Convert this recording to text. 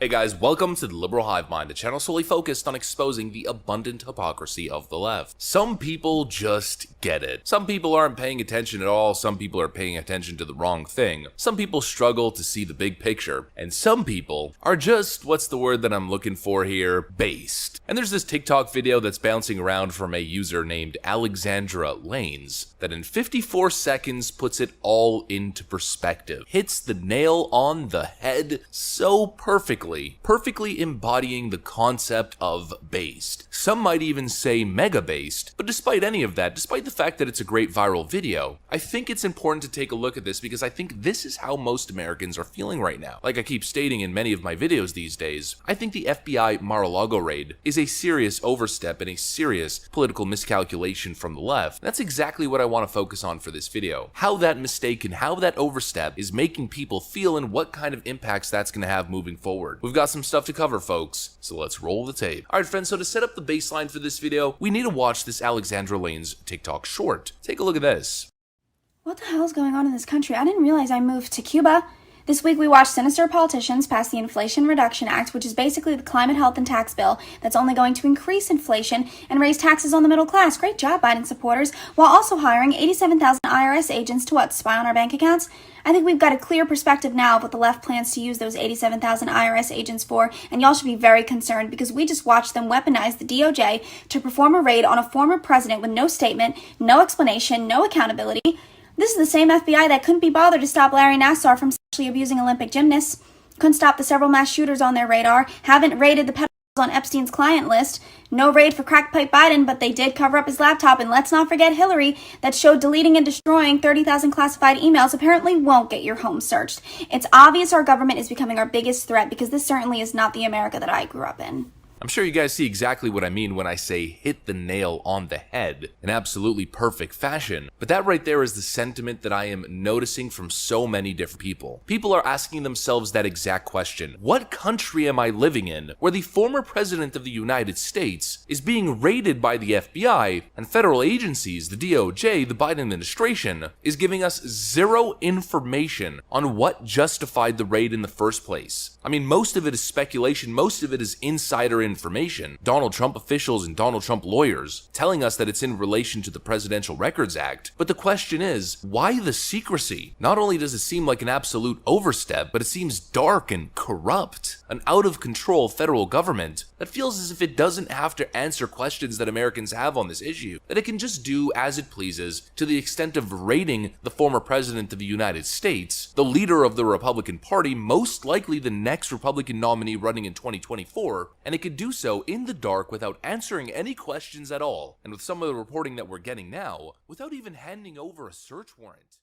Hey guys, welcome to the Liberal Hivemind, a channel solely focused on exposing the abundant hypocrisy of the left. Some people just get it. Some people aren't paying attention at all, some people are paying attention to the wrong thing. Some people struggle to see the big picture, and some people are just, what's the word that I'm looking for here, based. And there's this TikTok video that's bouncing around from a user named Alexandra Lanes that in 54 seconds puts it all into perspective. Hits the nail on the head so perfectly embodying the concept of based. Some might even say mega based, but despite any of that, despite the fact that it's a great viral video, I think it's important to take a look at this because I think this is how most Americans are feeling right now. Like I keep stating in many of my videos these days, I think the FBI Mar-a-Lago raid is a serious overstep and a serious political miscalculation from the left. That's exactly what I want to focus on for this video. How that mistake and how that overstep is making people feel and what kind of impacts that's going to have moving forward. We've got some stuff to cover, folks, so let's roll the tape. Alright friends, so to set up the baseline for this video, we need to watch this Alexandra Lanes TikTok short. Take a look at this. What the hell is going on in this country? I didn't realize I moved to Cuba. This week we watched sinister politicians pass the Inflation Reduction Act, which is basically the climate, health, and tax bill that's only going to increase inflation and raise taxes on the middle class. Great job, Biden supporters, while also hiring 87,000 IRS agents to spy on our bank accounts? I think we've got a clear perspective now of what the left plans to use those 87,000 IRS agents for, and y'all should be very concerned because we just watched them weaponize the DOJ to perform a raid on a former president with no statement, no explanation, no accountability. This is the same FBI that couldn't be bothered to stop Larry Nassar from sexually abusing Olympic gymnasts, couldn't stop the several mass shooters on their radar, haven't raided the pedophiles on Epstein's client list, no raid for crackpipe Biden, but they did cover up his laptop, and let's not forget Hillary, that showed deleting and destroying 30,000 classified emails apparently won't get your home searched. It's obvious our government is becoming our biggest threat because this certainly is not the America that I grew up in. I'm sure you guys see exactly what I mean when I say hit the nail on the head in absolutely perfect fashion, but that right there is the sentiment that I am noticing from so many different people. People are asking themselves that exact question. What country am I living in where the former president of the United States is being raided by the FBI and federal agencies, the DOJ, the Biden administration, is giving us zero information on what justified the raid in the first place? I mean, most of it is speculation, most of it is insider information. Donald Trump officials and Donald Trump lawyers telling us that it's in relation to the Presidential Records Act. But the question is, why the secrecy? Not only does it seem like an absolute overstep, but it seems dark and corrupt. An out-of-control federal government that feels as if it doesn't have to answer questions that Americans have on this issue, that it can just do as it pleases to the extent of raiding the former president of the United States, the leader of the Republican Party, most likely the next Republican nominee running in 2024, and it could do so in the dark without answering any questions at all, and with some of the reporting that we're getting now, without even handing over a search warrant.